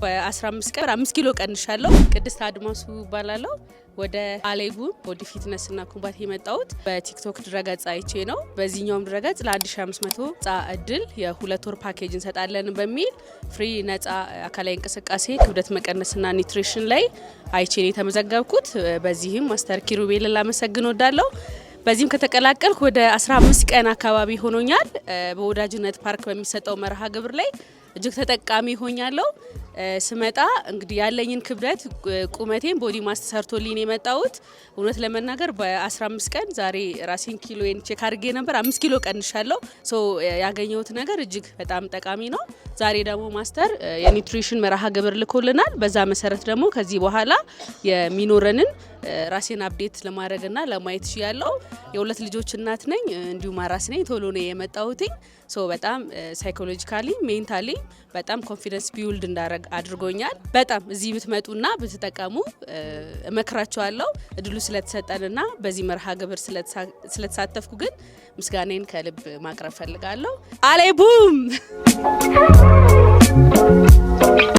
በ15 ቀን 5 ኪሎ ቀንሻለሁ። ቅድስት አድማሱ ባላለው ወደ አሌቡ ቦዲ ፊትነስ እና ኮምባት የመጣሁት በቲክቶክ ድረገጽ አይቼ ነው። በዚህኛውም ድረገጽ ለ1500 ጻ እድል የ2 ወር ፓኬጅ እንሰጣለን በሚል ፍሪ ነጻ አካላዊ እንቅስቃሴ ክብደት መቀነስና ኒውትሪሽን ላይ አይቼ ነው የተመዘገብኩት። በዚህም ማስተር ኪሩቤልን ላመሰግን ወዳለሁ። በዚህም ከተቀላቀልኩ ወደ 15 ቀን አካባቢ ሆኖኛል። በወዳጅነት ፓርክ በሚሰጠው መርሃ ግብር ላይ እጅግ ተጠቃሚ ሆኛለሁ። ስመጣ እንግዲህ ያለኝን ክብደት ቁመቴን ቦዲ ማስ ተሰርቶልኝ የመጣሁት እውነት ለመናገር በ15 ቀን ዛሬ ራሴን ኪሎዬን ቼክ አድርጌ ነበር 5 ኪሎ ቀንሻለሁ። ያገኘሁት ነገር እጅግ በጣም ጠቃሚ ነው። ዛሬ ደግሞ ማስተር የኒውትሪሽን መርሃ ግብር ልኮልናል። በዛ መሰረት ደግሞ ከዚህ በኋላ የሚኖረንን ራሴን አፕዴት ለማድረግና ለማየት ያለው የሁለት ልጆች እናት ነኝ፣ እንዲሁም አራስ ነኝ። ቶሎ ነው የመጣሁት። በጣም ሳይኮሎጂካሊ ሜንታሊ በጣም ኮንፊደንስ ቢውልድ እንዳረግ አድርጎኛል። በጣም እዚህ ብትመጡና ብትጠቀሙ እመክራችኋለሁ። እድሉ ስለተሰጠንና በዚህ መርሃ ግብር ስለተሳተፍኩ ግን ምስጋናዬን ከልብ ማቅረብ ፈልጋለሁ። አሌቡም